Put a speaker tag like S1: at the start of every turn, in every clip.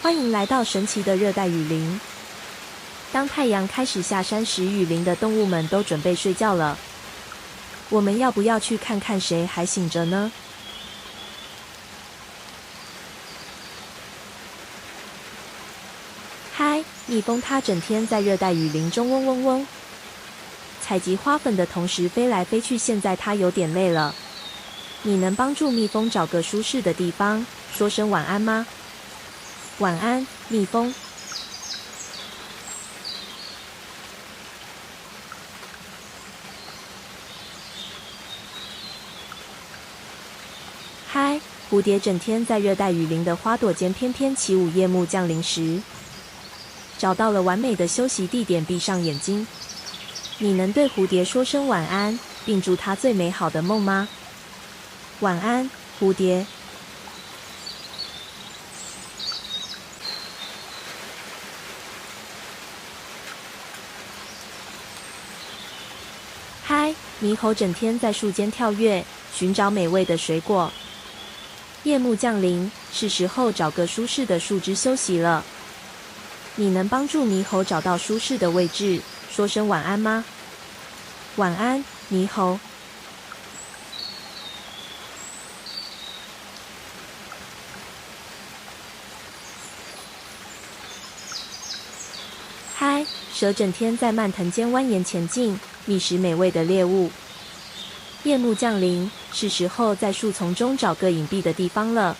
S1: 欢迎来到神奇的热带雨林。当太阳开始下山时，雨林的动物们都准备睡觉了。我们要不要去看看谁还醒着呢？嗨，蜜蜂它整天在热带雨林中嗡嗡嗡，采集花粉的同时飞来飞去，现在它有点累了。你能帮助蜜蜂找个舒适的地方，说声晚安吗？晚安，蜜蜂。嗨，蝴蝶整天在热带雨林的花朵间翩翩起舞。夜幕降临时，找到了完美的休息地点，闭上眼睛。你能对蝴蝶说声晚安，并祝它最美好的梦吗？晚安，蝴蝶。嗨，猕猴整天在树间跳跃，寻找美味的水果。夜幕降临，是时候找个舒适的树枝休息了。你能帮助猕猴找到舒适的位置，说声晚安吗？晚安，猕猴。嗨，蛇整天在蔓藤间蜿蜒前进，觅食美味的猎物。夜幕降临，是时候在树丛中找个隐蔽的地方了。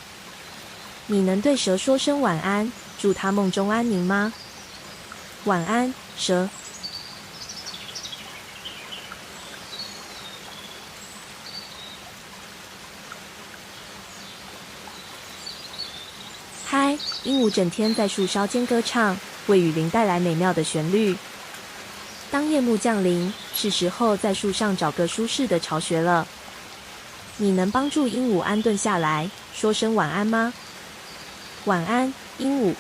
S1: 你能对蛇说声晚安，祝它梦中安宁吗？晚安，蛇。嗨，鹦鹉整天在树梢间歌唱，为雨林带来美妙的旋律。当夜幕降临，是时候在树上找个舒适的巢穴了。你能帮助鹦鹉安顿下来，说声晚安吗？晚安，鹦鹉。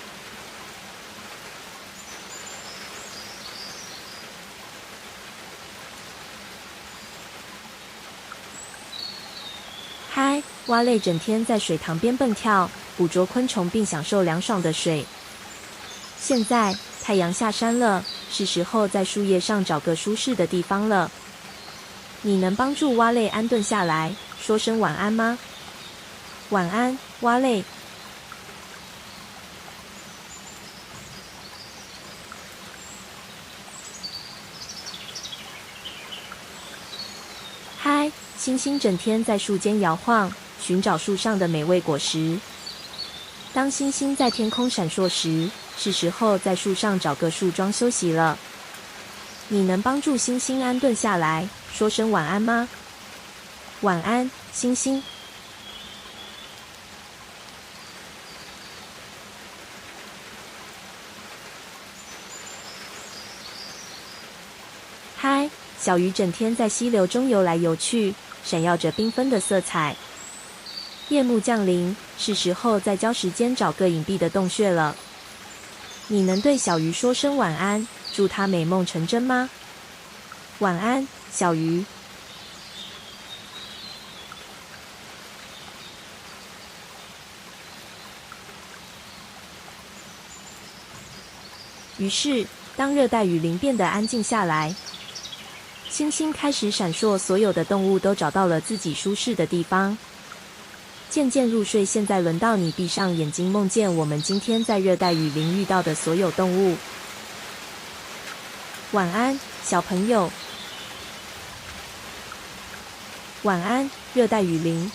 S1: 嗨，蛙类整天在水塘边蹦跳，捕捉昆虫并享受凉爽的水。现在太阳下山了，是时候在树叶上找个舒适的地方了。你能帮助蛙类安顿下来，说声晚安吗？晚安，蛙类。嗨，星星整天在树间摇晃，寻找树上的美味果实。当星星在天空闪烁时，是时候在树上找个树桩休息了。你能帮助星星安顿下来，说声晚安吗？晚安，星星。嗨，小鱼整天在溪流中游来游去，闪耀着缤纷的色彩。夜幕降临，是时候在礁石间找个隐蔽的洞穴了。你能对小鱼说声晚安，祝它美梦成真吗？晚安，小鱼。于是，当热带雨林变得安静下来，星星开始闪烁，所有的动物都找到了自己舒适的地方。渐渐入睡，现在轮到你闭上眼睛，梦见我们今天在热带雨林遇到的所有动物。晚安，小朋友。晚安，热带雨林。